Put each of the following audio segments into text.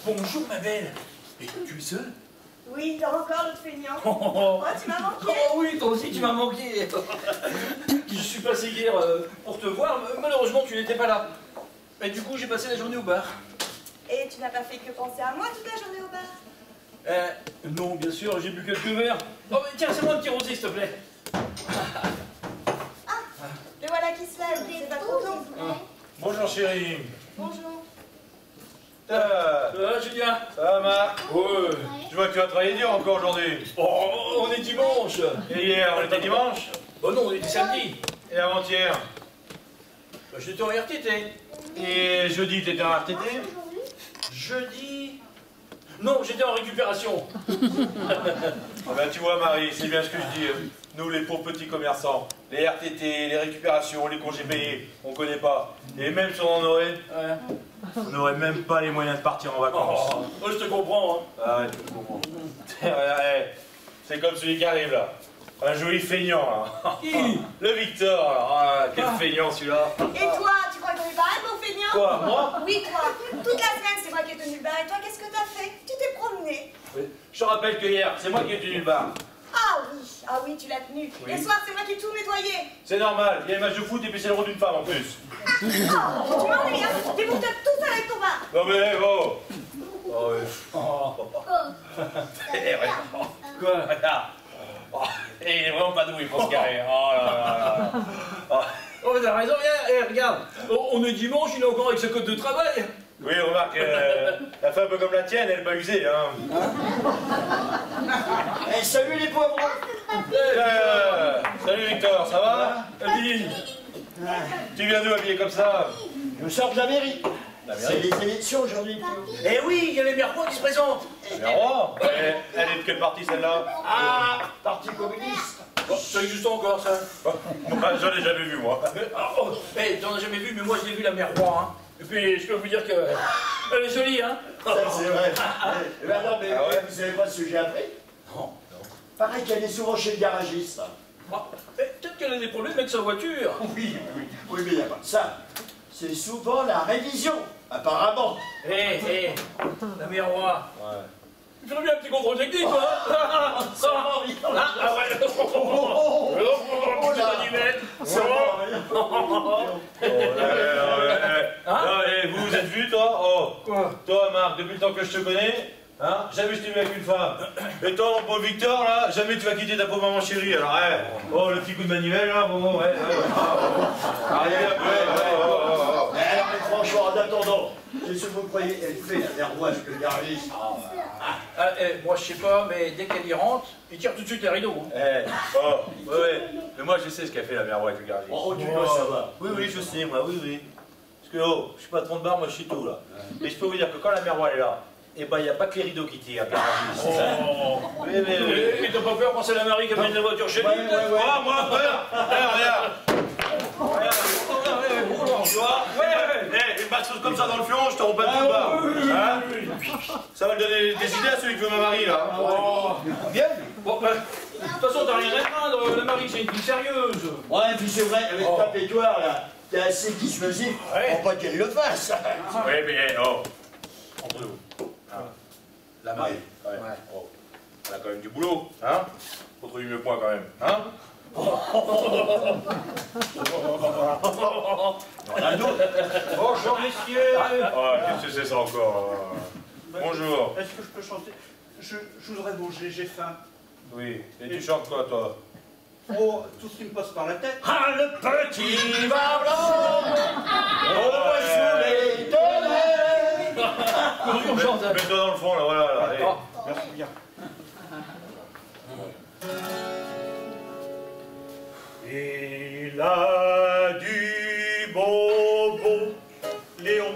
Bonjour ma belle. Et tu es seule? Oui, t'as encore l'autre feignant. Oh, Tu m'as manqué. oh oui, toi aussi tu m'as manqué. Je suis passé hier pour te voir, malheureusement tu n'étais pas là. Et du coup j'ai passé la journée au bar. Et tu n'as pas fait que penser à moi toute la journée au bar? Non, bien sûr, j'ai bu quelques verres. Oh, mais tiens, c'est moi un petit rosé, s'il te plaît. Ah, le voilà qui se lève, c'est pas trop tôt. Bonjour chérie. Bonjour. Ça va, Julien? Ça va Marc? Ouais. Je vois que tu as travaillé dur encore aujourd'hui. Oh, on est dimanche. Et hier, on était dimanche? Oh non, on était samedi. Et avant-hier? J'étais en RTT. Et jeudi, t'étais en RTT? Jeudi? Non, j'étais en récupération. Ah ben, tu vois Marie, c'est bien ce que je dis. Nous, les pauvres petits commerçants, les RTT, les récupérations, les congés payés, on connaît pas. Et même si on en aurait, on n'aurait même pas les moyens de partir en vacances. Oh, je te comprends. Hein. Ah ouais, tu me comprends. C'est comme celui qui arrive là. Un joli feignant. Hein. Le Victor, alors. Ah, quel feignant celui-là. Et toi, tu crois que t'es pareil, mon feignant? Quoi, moi? Oui, toi. Toute la semaine, c'est moi qui ai tenu le bar. Et toi, qu'est-ce que t'as fait? Tu t'es promené. Oui. Je te rappelle que hier, c'est moi qui ai tenu le bar. Ah oui, tu l'as tenu. Oui. Et ce soir, c'est moi qui ai tout nettoyé. C'est normal, il y a un match de foot et puis c'est le rôle d'une femme en plus. Tu m'ennuies, hein? T'es pour te tout seul avec ton bar. Non mais oh. Oh oui. Quoi? Regarde. Oh, et il est vraiment pas doué pour se carrer. Oh là là là. Oh. Oh, mais t'as raison, viens, regarde. Oh, on est dimanche, il est encore avec sa cote de travail. Oui, remarque, la femme un peu comme la tienne, elle est pas usée, hein. Hey, salut les pauvres. Salut Victor, ça va? Vas-y. Tu viens d'où habillé comme ça? Je sors de la mairie. La C'est mairie? les élections aujourd'hui. Eh oui, il y a les Mercois qui se présentent. Mais oh, elle est de quelle partie celle-là? Ah, Parti communiste. Oh, ça existe encore, ça. Moi, j'en ai jamais vu, moi. T'en as jamais vu, mais moi je l'ai vu, la mère Roi. Hein. Et puis, je peux vous dire que elle est jolie, hein. Ça, c'est vrai. Eh ben non, mais Ah ouais? vous savez pas ce que j'ai appris? Non. Pareil qu'elle est souvent chez le garagiste. Peut-être qu'elle a des problèmes avec sa voiture. Oui, mais il n'y a pas de ça. C'est souvent la révision, apparemment. La mère Roi. Ouais. Il faudrait bien un petit contrôle technique, quoi. Ah ouais. Non, et vous êtes vu, toi? Oh. Quoi? Toi, Marc, depuis le temps que je te connais, hein, jamais je t'ai vu avec une femme. Et toi, mon pauvre Victor, là, jamais tu vas quitter ta pauvre maman chérie. Alors, oh, le petit coup de manivelle, là, bon, ouais. Allez, Mais alors, mais franchement, en attendant, qu'est-ce que vous croyez? Elle fait la mère rouge que le garagiste. Moi, je sais pas, mais dès qu'elle y rentre, il tire tout de suite les rideaux. Hein. Ouais. Mais moi, je sais ce qu'a fait la mère Roy avec le garagiste. Oh, du coup, ça va. Oui, je sais, moi, oui. Parce que, oh, je suis patron de bar, moi, je sais tout, là. Et je peux vous dire que quand la mère Roy est là, eh ben, il n'y a pas que les rideaux qui tirent, le garagiste. Oui. Et t'as pas peur quand c'est la Marie qui amène la voiture chez lui? Ah, moi, peur. Regarde. Une batteuse comme ça dans le fion, je te romps pas tout le bar. Hein? Ça va me donner des idées à celui qui veut ma Marie, là. Bien. Bon, de toute façon, t'as rien à craindre, la Marie, c'est une fille sérieuse. Ouais, puis c'est vrai, avec ta pétoire, là, t'es assez dissuasif pour pas qu'elle le fasse. Oui, mais, entre nous. La Marie, quand même. Oh. Elle a quand même du boulot, hein? Faut trouver mieux point, quand même, hein? Bonjour, messieurs. Qu'est-ce que c'est ça encore? Bonjour. Est-ce que je peux chanter? Je voudrais manger, j'ai faim. Oui, et tu chantes quoi, toi? Oh, tout ce qui me passe par la tête. Ah, le petit vin blanc, on voit sous les tonnerres. On chante. Mets-toi dans le fond, là, voilà. Là, allez. Merci bien. Il a du bobo, Léon.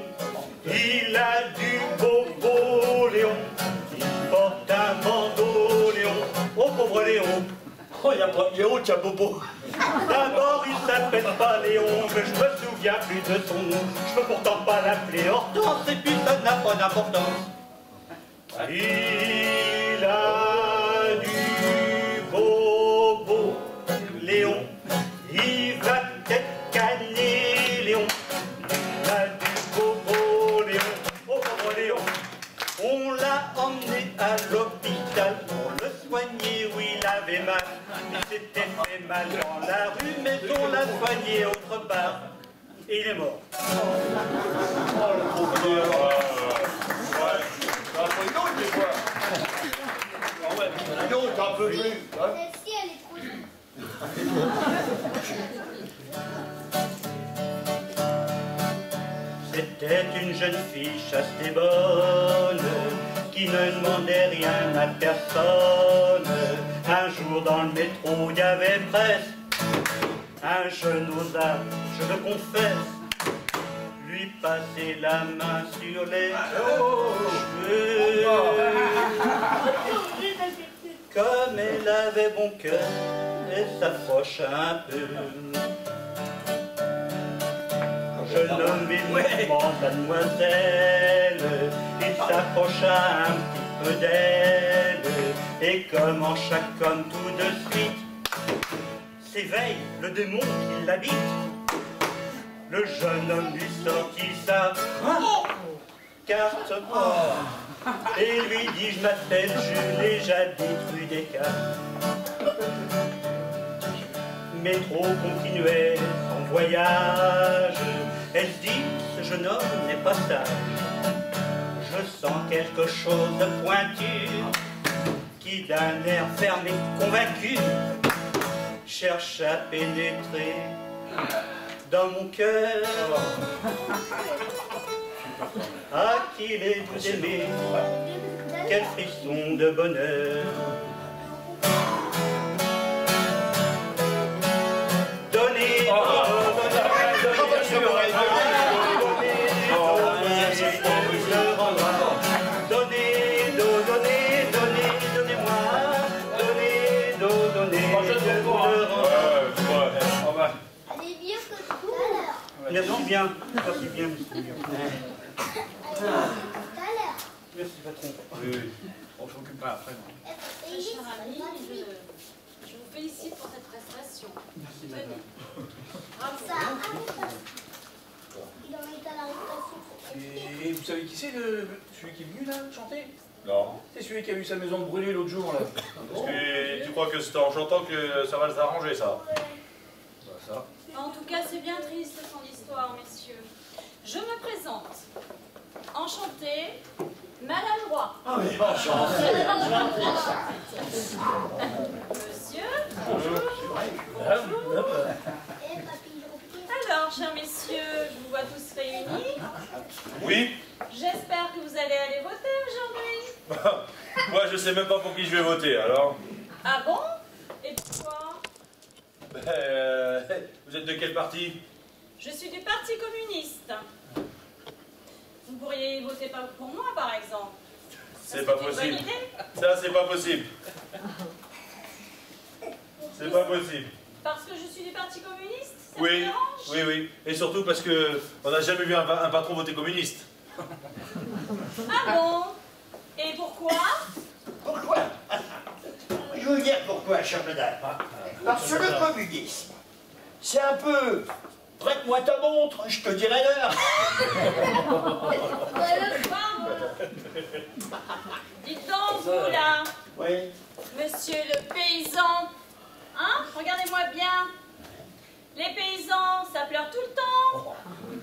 Il a du bobo, Léon. Il porte un bandeau, Léon. Oh, pauvre Léon. Oh, y'a pas Léon qui a bobo. D'abord, il s'appelle pas Léon, mais je me souviens plus de son nom. Je peux pourtant pas l'appeler Hortense, et puis ça n'a pas d'importance. Il a du bobo, Léon. Il va peut-être gagner, Léon. Il a du bobo, Léon. Oh, pauvre Léon. On s'était fait mal dans la rue, mais on l'a soigné autre part. Et il est mort. Oh, le pauvre Dieu. Ouais. T'as un peu une autre, des fois. Ah ouais, une autre, t'en peux plus. Hein? Celle-ci, elle est trop jolie. C'était une jeune fille chaste et bonne, qui ne demandait rien à personne. Un jour dans le métro, il y avait presque un jeune osard, je le confesse, lui passer la main sur les cheveux. Comme elle avait bon cœur, elle s'approcha un peu. Jeune homme émouvant, mademoiselle, il s'approcha un petit peu d'elle, et comme en chaque homme tout de suite s'éveille le démon qui l'habite, le jeune homme lui sortit sa carte et lui dit: je m'appelle Jules et j'habite rue des Cartes. Métro continuait son voyage. Elle se dit: ce jeune homme n'est pas sage. Je sens quelque chose de pointu qui d'un air ferme et convaincu cherche à pénétrer dans mon cœur. Ah, qu'il est doux d'aimer, quel frisson de bonheur. Donnez, Elle est bien que tout à l'heure. merci bien, merci bien, merci bien. Tout à l'heure. Merci patron. Oui. On s'occupe pas après. Et Cher ami, je vous félicite pour cette prestation. Merci madame. Bravo. ça arrive pas. Il en est à l'arrestation. Et vous savez qui c'est, celui qui est venu là chanter? Non. C'est celui qui a eu sa maison brûlée l'autre jour là. Parce que tu crois que c'est en chantant que ça va s'arranger, ça? Bah, ça. En tout cas, c'est bien triste son histoire, messieurs. Je me présente. Enchantée, maladroit. Ah, mais enchanté. Monsieur, Et papillon. alors, chers messieurs, je vous vois tous réunis. Oui. J'espère que vous allez aller voter aujourd'hui. Moi, je sais même pas pour qui je vais voter, alors. Ah bon? Et pourquoi? Vous êtes de quel parti? Je suis du Parti communiste. Vous pourriez voter pas pour moi, par exemple. C'est pas une bonne possible. idée? Ça, c'est pas possible. C'est pas possible. Parce que je suis du Parti communiste? Ça vous Oui, dérange? oui, oui. Et surtout parce que on n'a jamais vu un patron voter communiste. Ah bon? Et pourquoi? Pourquoi? Je veux dire pourquoi, cher madame. Parce que le communisme, c'est un peu... Prête-moi ta montre, je te dirai l'heure. Dites donc, vous là, Oui. monsieur le paysan, hein? Regardez-moi bien. Les paysans, ça pleure tout le temps,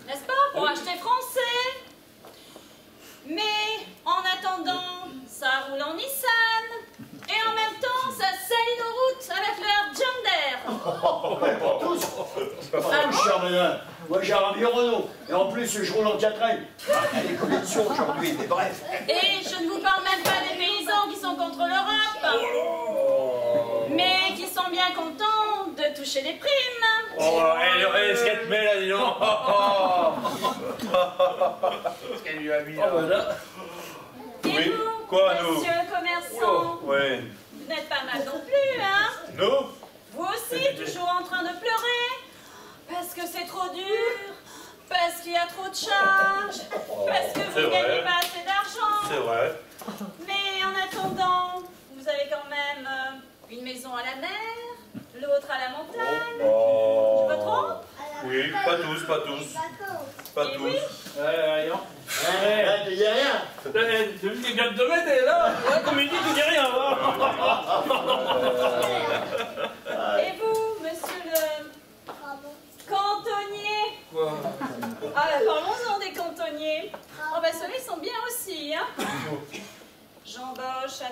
n'est-ce pas? Pour acheter français. Mais en attendant, ça roule en Nissan. Et en même temps, ça salit nos routes avec leur Jander. Pas tous. Pas tous, cher madame. Moi, j'ai un vieux Renault. Et en plus, je roule en 4L. Elle est connexion aujourd'hui, mais bref. Et je ne vous parle même pas des paysans qui sont contre l'Europe, mais qui sont bien contents de toucher des primes. Oh, ce qu'elle te met là, dis donc. Ce qu'elle lui a mis là. Oh, voilà. Et Oui. vous, Quoi, nous? monsieur le commerçant, Ouais. vous n'êtes pas mal non plus, hein? Nous? Vous aussi, toujours en train de pleurer, parce que c'est trop dur, parce qu'il y a trop de charges, parce que c'est vous ne vrai. gagnez pas assez d'argent. C'est vrai. Mais en attendant, vous avez quand même une maison à la mer, l'autre à la montagne. Oh. Je me trompe? Oui, pas tous, pas tous. Pas Et tous. oui. Non. Ouais, tu dis rien. Tu dis quelqu'un de mettre là, comme il dit, tu dis rien. Ah,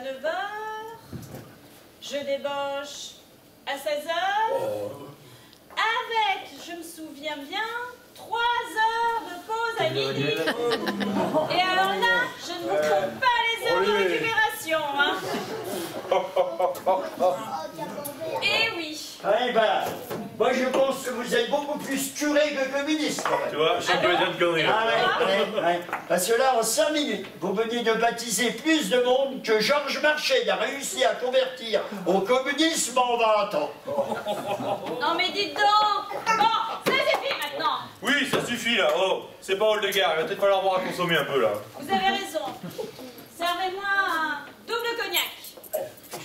9 h. Je débauche à 16 h. Avec, je me souviens bien, 3 heures de pause à midi. Et alors là, je ne vous compte pas les heures de récupération. Hein. Et oui. Eh ben, moi je pense que vous êtes beaucoup plus curé que communiste. Quand même. Tu vois, je sais que les de conneries. Ah ouais. Parce que là, en 5 minutes, vous venez de baptiser plus de monde que Georges Marchais a réussi à convertir au communisme en 20 ans. Non mais dites donc. Bon, ça suffit maintenant. Oui, ça suffit là. Oh, c'est pas hall de gare. Il va peut-être falloir voir à consommer un peu là. Vous avez raison. Servez-moi un double cognac.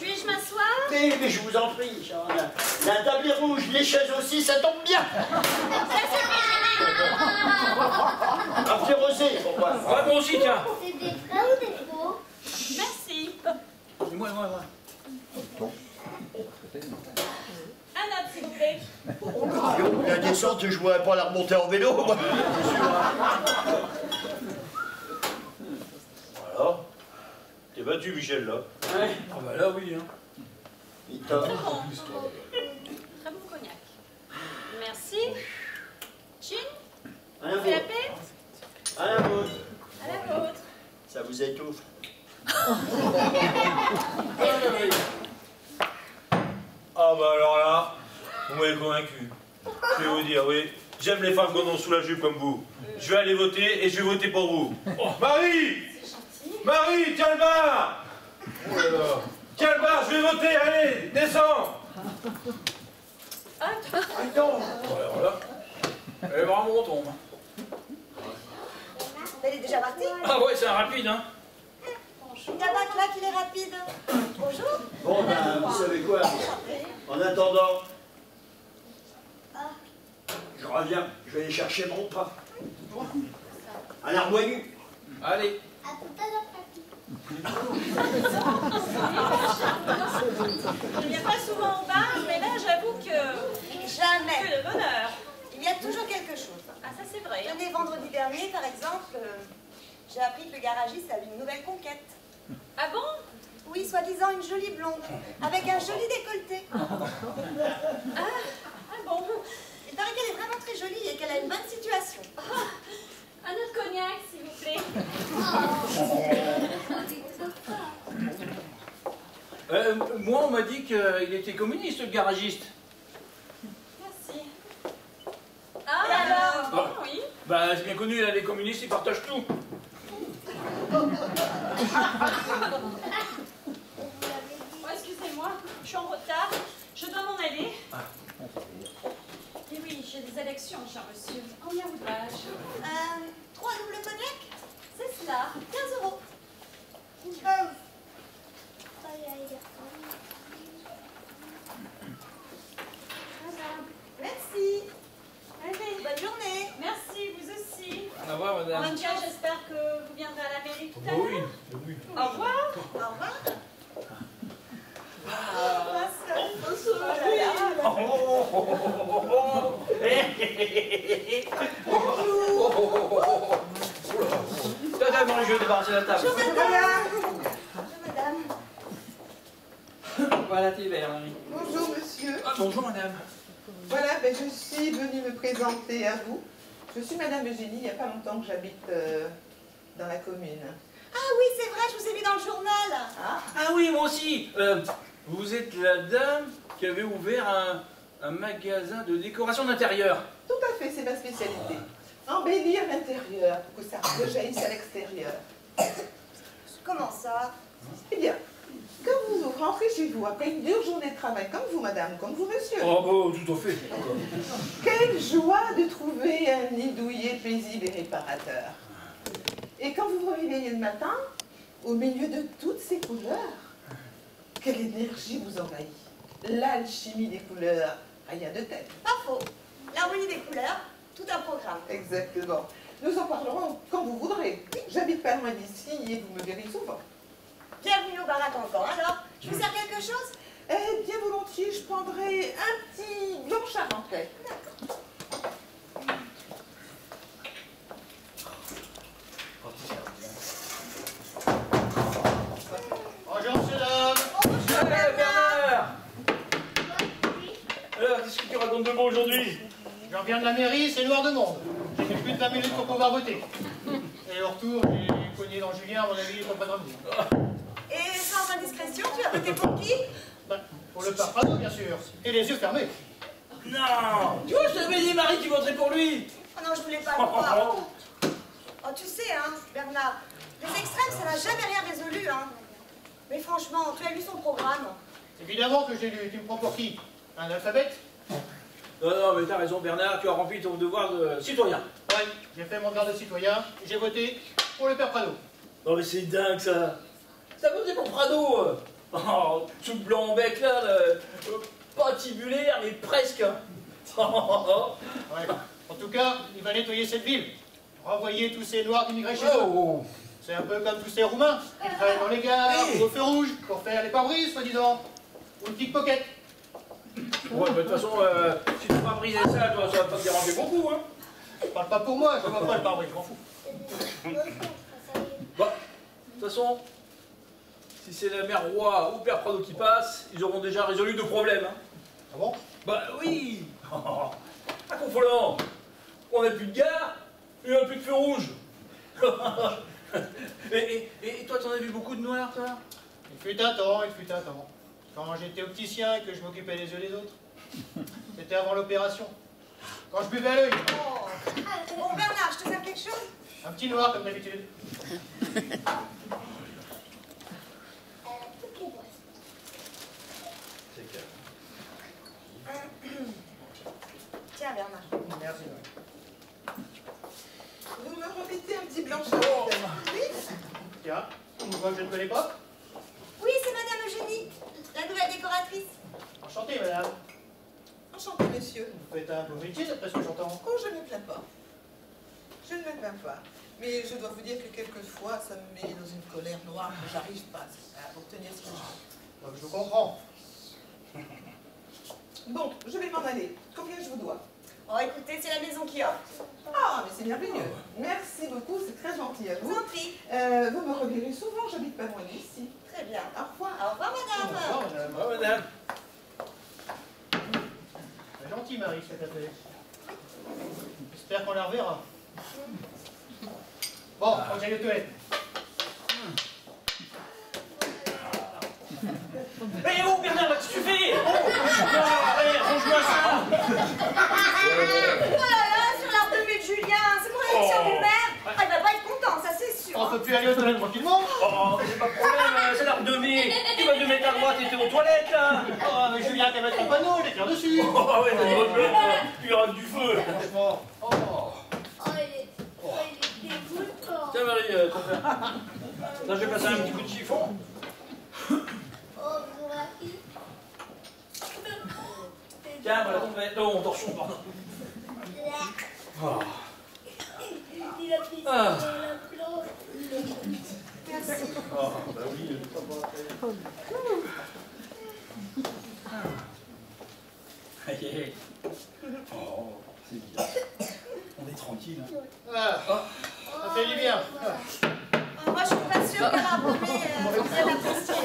Puis-je m'asseoir? Mais je vous en prie, Charles. La table est rouge, les chaises aussi, ça tombe bien. Ça suffit, je dis. Un petit rosé, pourquoi? Ouais, moi aussi, tiens. C'est des vrais ou des faux? Merci. Moi. Un autre, s'il vous plaît. La descente, je voudrais pas la remonter en vélo, moi. Voilà. T'es battu, Michel, là. Ouais. Ah bah là, oui. Hein. Vita. Très bon. Très bon cognac. Merci. Chin, À la on fait la vôtre. paix? À la vôtre. À la vôtre. Ça vous étouffe. Ah bah alors là, vous m'avez convaincu. Je vais vous dire, oui, j'aime les femmes qu'on a sous la jupe comme vous. Je vais aller voter et je vais voter pour vous. Oh, Marie! Marie, tiens le bar! Oh là là. Tiens le bar, je vais voter, allez, descends! Alors là, elle est vraiment retombe. Elle est déjà partie. Ah ouais, c'est un rapide, hein. Il n'y a pas que là qu'il est rapide. Bonjour. Bon, ben, vous savez quoi? En attendant, je reviens, je vais aller chercher mon pain. Un armoigneux. Allez. À tout à l'heure, papy. Je ne viens pas souvent au bar, mais là, j'avoue que Jamais. de bonheur. Il y a toujours quelque chose. Ah, ça c'est vrai. Tenez, vendredi dernier, par exemple, j'ai appris que le garagiste avait une nouvelle conquête. Ah bon? Oui, soi-disant une jolie blonde, avec un joli décolleté. Ah bon? Il paraît qu'elle est vraiment très jolie et qu'elle a une bonne situation. Un autre cognac, s'il vous plaît. Moi, on m'a dit qu'il était communiste, le garagiste. Merci. Ah, alors? Bon, oui. Bah, c'est bien connu, là, les communistes, ils partagent tout. Oh, excusez-moi, je suis en retard. Je dois m'en aller. Et oui, j'ai des élections, cher monsieur. Combien vous dois-je? 3 doubles cognac, C'est cela. 15 €. Merci. Allez. Bonne journée. Merci, vous aussi. Au revoir, En madame. même temps, j'espère que vous viendrez à la mairie tout à Oui, l'heure. oui. Au revoir. Au revoir. Tata, bon, je vais débarrasser la table. Bonjour madame. Bonjour madame. Voilà tes verres, Marie. Bonjour monsieur. Ah, bonjour, madame. Voilà, ben, je suis venue me présenter à vous. Je suis madame Eugénie, il n'y a pas longtemps que j'habite dans la commune. Ah oui, c'est vrai, je vous ai vu dans le journal. Ah oui, moi aussi. Vous êtes la dame qui avait ouvert un magasin de décoration d'intérieur. Tout à fait, c'est ma spécialité. Embellir l'intérieur pour que ça rejaillisse à l'extérieur. Comment ça? Eh bien, quand vous rentrez chez vous après une dure journée de travail, comme vous madame, comme vous monsieur, Oh, bah, tout à fait. quelle joie de trouver un nid douillet paisible et réparateur. Et quand vous vous réveillez le matin, au milieu de toutes ces couleurs, quelle énergie vous envahit. L'alchimie des couleurs, rien de tel. Pas faux. L'harmonie des couleurs, tout un programme. Exactement. Nous en parlerons quand vous voudrez. J'habite pas loin d'ici et vous me verrez souvent. Bienvenue au bar à Cancan. Alors, je vous sers quelque chose? Eh bien volontiers, je prendrai un petit blanc charentais. Bonjour, monsieur Alors, qu'est-ce que tu racontes de beau aujourd'hui? Je reviens de la mairie, c'est noir de monde. J'ai fait plus de 20 minutes pour pouvoir voter. Et au retour, j'ai cogné dans Julien, à mon avis, il faut pas de revenir. Et sans indiscrétion, tu as voté pour qui? Ben, pour le père Prado, bien sûr. Et les yeux fermés. Non! Tu vois, je t'avais dit, Marie, qui voterait pour lui! Oh non, je voulais pas le croire. Oh, tu sais, hein, Bernard, les extrêmes, ça n'a jamais rien résolu, hein. Mais franchement, tu as lu son programme? Évidemment que j'ai lu. Tu me prends pour qui? Un alphabète? Non, mais t'as raison, Bernard, tu as rempli ton devoir de citoyen. Ouais, j'ai fait mon devoir de citoyen, j'ai voté pour le père Prado. Non, mais c'est dingue, ça! T'as voté pour Prado! Oh, tout blanc en bec, là, pas tibulaire, mais presque! Ouais. En tout cas, il va nettoyer cette ville. Renvoyer tous ces noirs d'immigrés chez eux. C'est un peu comme tous ces Roumains qui travaillent dans les gares ou au feu rouge pour faire les pare-brises, soi-disant. Ou une petite pocket. Ouais, mais de toute façon, si tu vas briser ça, toi, ça va pas te déranger beaucoup, hein? Parle pas pour moi, je vois pas le pare-brise, je m'en fous. Bah, de toute façon, si c'est la mère Roi ou Père Prado qui passe, ils auront déjà résolu 2 problèmes, hein? Ah bon? Bah oui! Pas confolant! On n'a plus de gare, et on n'a plus de feu rouge! et toi, t'en as vu beaucoup de noirs, toi? Il fut un temps, il fut un temps. Quand j'étais opticien et que je m'occupais des yeux des autres. C'était avant l'opération. Quand je buvais à l'œil. Oh. Bon, Bernard, je te sers quelque chose? Un petit noir comme d'habitude. Tiens, Bernard. Merci. Vous me remettez un petit blanchard? Oui? Tiens, une voix que je ne connais pas. Oui, c'est Madame Eugénie, la nouvelle décoratrice. Enchanté, madame. Enchanté, monsieur. Vous faites un beau métier, d'après ce que j'entends. Oh, je ne me plains pas. Je ne me plains pas. Mais je dois vous dire que quelquefois, ça me met dans une colère noire que j'arrive pas à obtenir ce que je veux. Donc, je vous comprends. Donc, je vais m'en aller. Combien je vous dois? Oh, écoutez, c'est la maison qui offre. Ah, mais c'est merveilleux. Merci beaucoup, c'est très gentil à Je vous. vous en prie. Vous me reverrez souvent, j'habite pas loin d'ici. Très bien. Au revoir. Au revoir, madame. Au revoir, madame. Ah, madame! C'est gentil, Marie, ce que t'as fait. J'espère qu'on la reverra. Bon, faut que j'aille aux toilettes. Hé, oh, Bernard, qu'est-ce que tu fais? Oh! Allez, range-moi ça! Oh là là, sur l'arbre de Julien, c'est pour l'élection du maire. Ah, il va pas être content, ça c'est sûr. On peut plus aller aux toilettes tranquillement. Oh, c'est pas de problème, c'est l'arbre de mai. Tu vas te mettre à droite et t'es aux toilettes, là. Oh, mais Julien, t'as mettre un panneau, j'éclaire dessus. Oh, ouais, t'as une bonne bête, tu verras du feu. Franchement. Oh, il est dégoûtant. Tiens, Marie, ton frère. Là, je vais passer un petit coup de chiffon. Oh, Marie. Tiens, voilà ton vêtement. Non, mon torchon, pardon. Oh. Il a pris ça Ah. dans la plante. Merci. Oh, bah oui. Aïe. Oh, c'est bien. On est tranquille. Ah, ça fait du bien. Moi, je suis pas sûre que l'arbre de mai elle apprécié.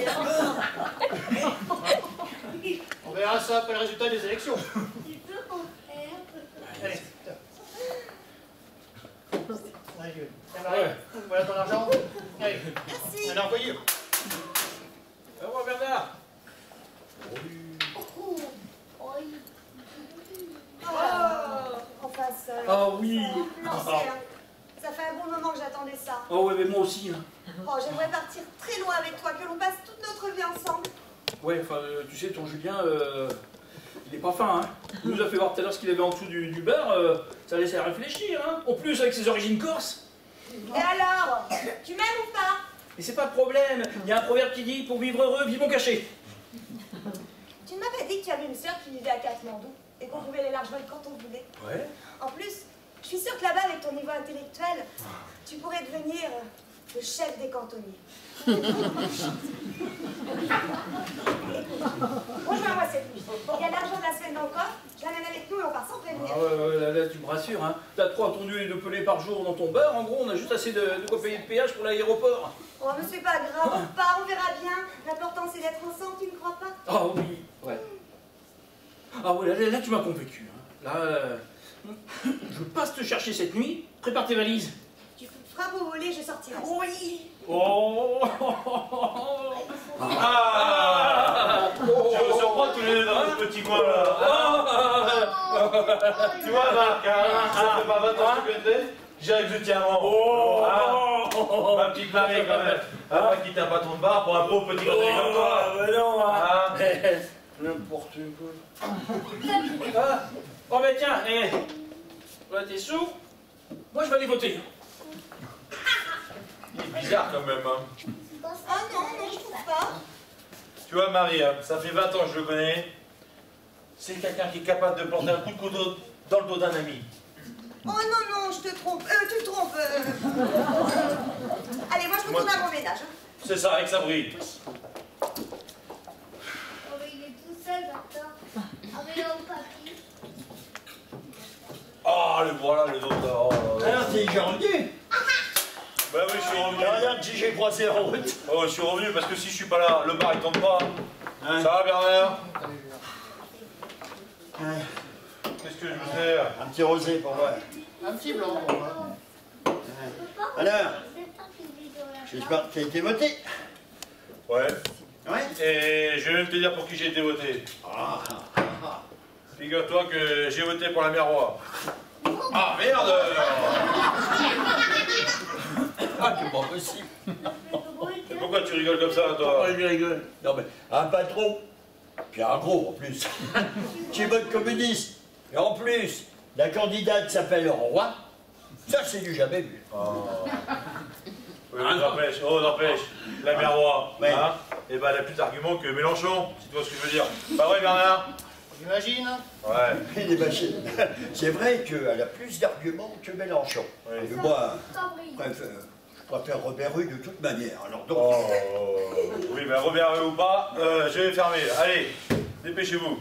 On verra ça après le résultat des élections. Tu peux mon frère? Allez, tiens. Allez, tiens, Marie, Ouais. voilà ton argent. Allez, Merci. un envoyé. Au revoir, Bernard. Oh, oh, il- Oh, enfin, ça. Ah oui. Non, c'est, ça fait un bon moment que j'attendais ça. Oh, ouais, mais moi aussi. Hein. Oh, j'aimerais partir très loin avec toi, que l'on passe toute notre vie ensemble. Ouais, enfin, tu sais, ton Julien, il est pas fin, hein. Il nous a fait voir tout à l'heure ce qu'il avait en dessous du bar, ça laissait à réfléchir, hein. En plus, avec ses origines corses. Et alors, tu m'aimes ou pas? Mais c'est pas de problème, il y a un proverbe qui dit, pour vivre heureux, vivons cachés. Tu ne m'as pas dit que tu avais une sœur qui vivait à Katmandou et qu'on pouvait aller la rejoindre quand on voulait. Ouais. En plus, je suis sûre que là-bas, avec ton niveau intellectuel, tu pourrais devenir le chef des cantonniers. Rejoins-moi cette nuit. Il y a l'argent de la semaine dans le coffre, je l'amène avec nous et on part sans prévenir. Ah ouais, là, tu me rassures, hein. T'as 3 tondus et 2 pelés par jour dans ton bar, en gros, on a juste assez de quoi payer de péage pour l'aéroport. Oh, mais c'est pas grave, on part, on verra bien. L'important, c'est d'être ensemble, tu ne crois pas? Ah oui, ouais. Ah ouais, là tu m'as convaincu. Hein. Là, je passe te chercher cette nuit. Prépare tes valises. Tu feras beau voler, je sortirai. Oui. Oh. Ah. Je vous surprends tous les deux dans ce petit coin là. Tu vois Marc, hein, ça fait pas 20 ans que tu connais. Je dirais que je tiens rang. Ma petite Marie quand même. Pas quitter un patron de bar pour un pauvre petit grenadier comme toi. Mais non, hein. N'importe quoi. Oh mais tiens, voilà tes sous. Moi je vais aller voter. Il est bizarre quand même. Hein. Ah non, je trouve pas. Tu vois Marie, hein, ça fait 20 ans que je le connais. C'est quelqu'un qui est capable de planter un coup de couteau dans le dos d'un ami. Oh non, je te trompe. Tu te trompes. Allez, moi je retourne à mon ménage. Hein. C'est ça, avec sa brille. Oh, mais il est tout seul maintenant. Avec un papy. Ah, le voilà, les autres. Oh, Alors, t'es déjà revenu? Bah oui, je suis revenu. Regarde qui j'ai croisé en route. Oh, je suis revenu parce que si je suis pas là, le bar il tombe pas. Hein? Ça va Bernard? Ouais. Qu'est-ce que je vous sers? Un petit rosé pour moi. Un petit blanc pour moi. Alors, j'espère que tu as été voté. Ouais. Ouais. Et je vais même te dire pour qui j'ai été voté. Figure-toi que j'ai voté pour la mère roi. Ah merde! Ah, c'est pas possible. Et pourquoi tu rigoles comme ça, toi? Je rigole. Non mais, un patron, puis un gros en plus, qui vote communiste, et en plus, la candidate s'appelle Roi, ça c'est du jamais vu. Oh. Oui, n'empêche, la mère roi, ouais. Hein, et ben elle a plus d'arguments que Mélenchon, si tu vois ce que je veux dire. Pas vrai Bernard? J'imagine. Ouais. C'est vrai qu'elle a plus d'arguments que Mélenchon. Oui. Mais moi, bref, je préfère Robert Rue de toute manière. Alors donc... Oh. Oui, mais Robert ou pas, je vais fermer. Allez, dépêchez-vous.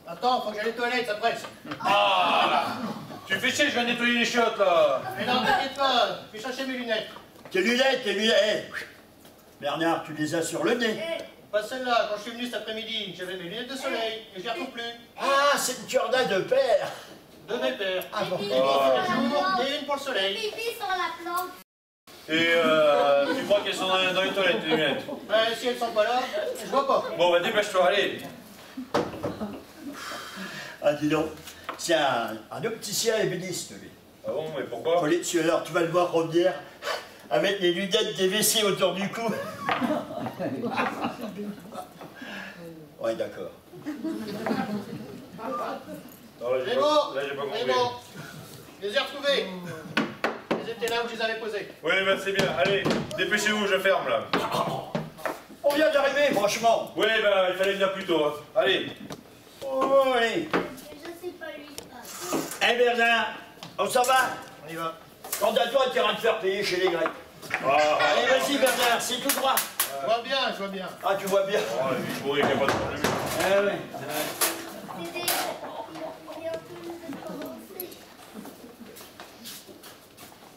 Attends, faut que j'aille aux toilettes, ça presse. Ah! Tu fais chier, je viens nettoyer les chiottes là. Mais non, t'inquiète pas, je vais chercher mes lunettes. Tes lunettes. Hey. Bernard, tu les as sur le nez. Pas celle-là, quand je suis venu cet après-midi, j'avais mes lunettes de soleil, et je les retrouve plus. Ah, c'est une corda de père. De mes pères. Ah bon. Pipi Une pour sur le la jour plante. et une pour le soleil. Pipi sur la plante. Et tu crois qu'elles sont dans les toilettes, tes lunettes? Si elles sont pas là, je vois pas. Bon, bah dépêche-toi, allez. Ah, dis donc, c'est un opticien ébéniste, lui. Ah bon, mais pourquoi? Alors, tu vas le voir revenir avec les lunettes des WC autour du cou. Ouais, d'accord. Non, là, C'est j'ai bon, pas compris. c'est bon. Je les ai retrouvés. Ils étaient là où je les avais posés. Oui, bah c'est bien, allez, dépêchez-vous, je ferme là. On vient d'arriver, franchement. Oui, bah il fallait venir plus tôt. Hein. Allez. Oh, allez. Je sais pas lui. Eh Bernard, on s'en va. On y va. Quant à toi, tu iras te faire payer chez les Grecs. Allez, vas-y Bernard, c'est tout droit. Je vois bien, je vois bien. Ah, tu vois bien. Oh, lui, je pourrais qu'il n'y a pas de problème. Ah ouais. Il est en plus de commencer.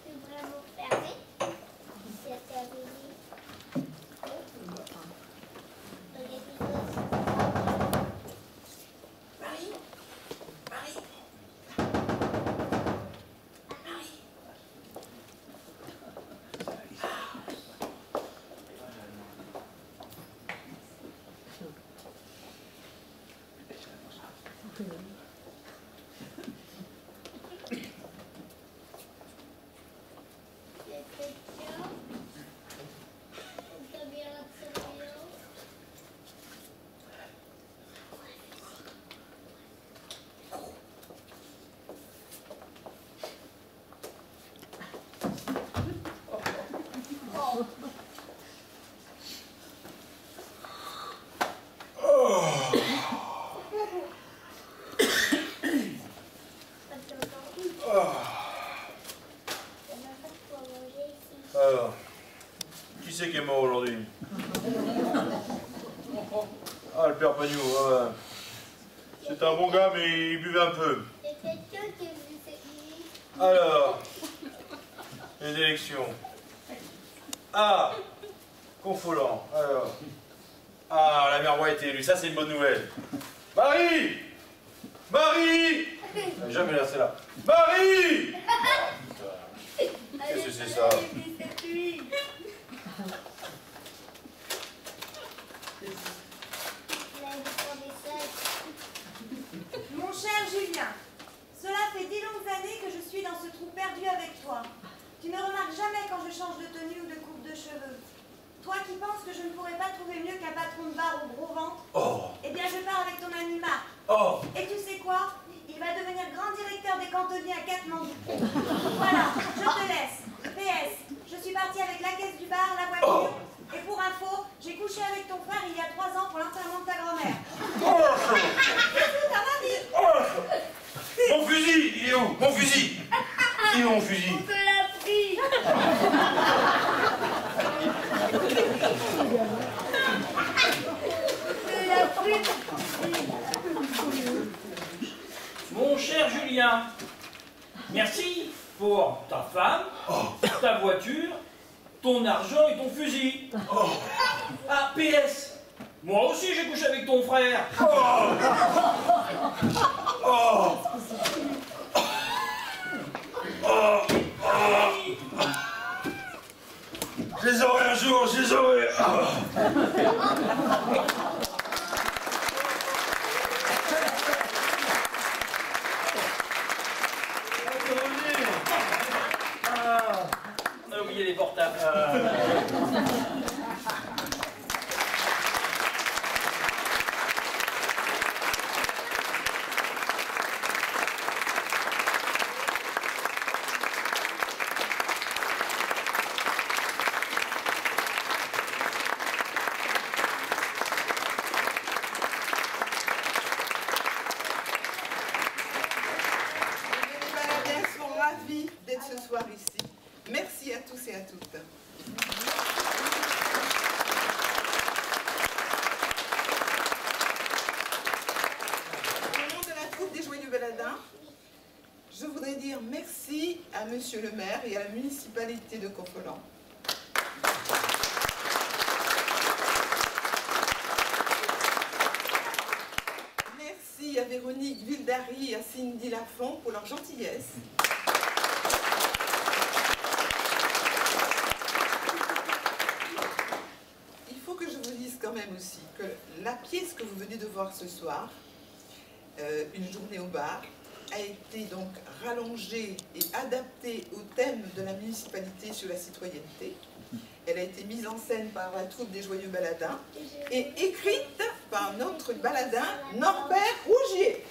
C'est vraiment fermé. C'est terminé. Alors, qui c'est qui est mort aujourd'hui? Ah, le père Pagnot, ouais. C'est un bon gars, mais il buvait un peu. C'est quelqu'un qui est venu cette nuit. Alors, les élections. Ah, Confolant. Alors, ah, la mère Roy a été élue, ça c'est une bonne nouvelle. Marie, Elle est jamais là, c'est là. Marie! Qu'est-ce que c'est ça? Mon cher Julien, cela fait 10 longues années que je suis dans ce trou perdu avec toi. Tu ne remarques jamais quand je change de tenue ou de coupe de cheveux. Toi qui penses que je ne pourrais pas trouver mieux qu'un patron de bar au gros ventre, eh bien je pars avec ton ami Marc. Et tu sais quoi? Il va devenir grand directeur des cantonniers à Katmandou. Voilà, je te laisse. PS, je suis partie avec la caisse du bar, la voiture. Et pour info, j'ai couché avec ton frère il y a 3 ans pour l'enterrement de ta grand-mère. Mon fusil, il est où? Mon fusil! Il est où mon fusil? On te l'a pris. Mon cher Julien, merci pour ta femme, ta voiture, ton argent et ton fusil. Ah, PS, moi aussi j'ai couché avec ton frère. Je les aurai un jour, je les aurai. On a oublié les portables. D'être ce soir ici. Merci à tous et à toutes. Au nom de la troupe des Joyeux Baladins, je voudrais dire merci à Monsieur le maire et à la municipalité de Confolens. Merci à Véronique Vildary et à Cindy Lafont pour leur gentillesse. Quand même aussi que la pièce que vous venez de voir ce soir, Une journée au bar, a été donc rallongée et adaptée au thème de la municipalité sur la citoyenneté. Elle a été mise en scène par la troupe des Joyeux Baladins et écrite par notre baladin Norbert Rougier.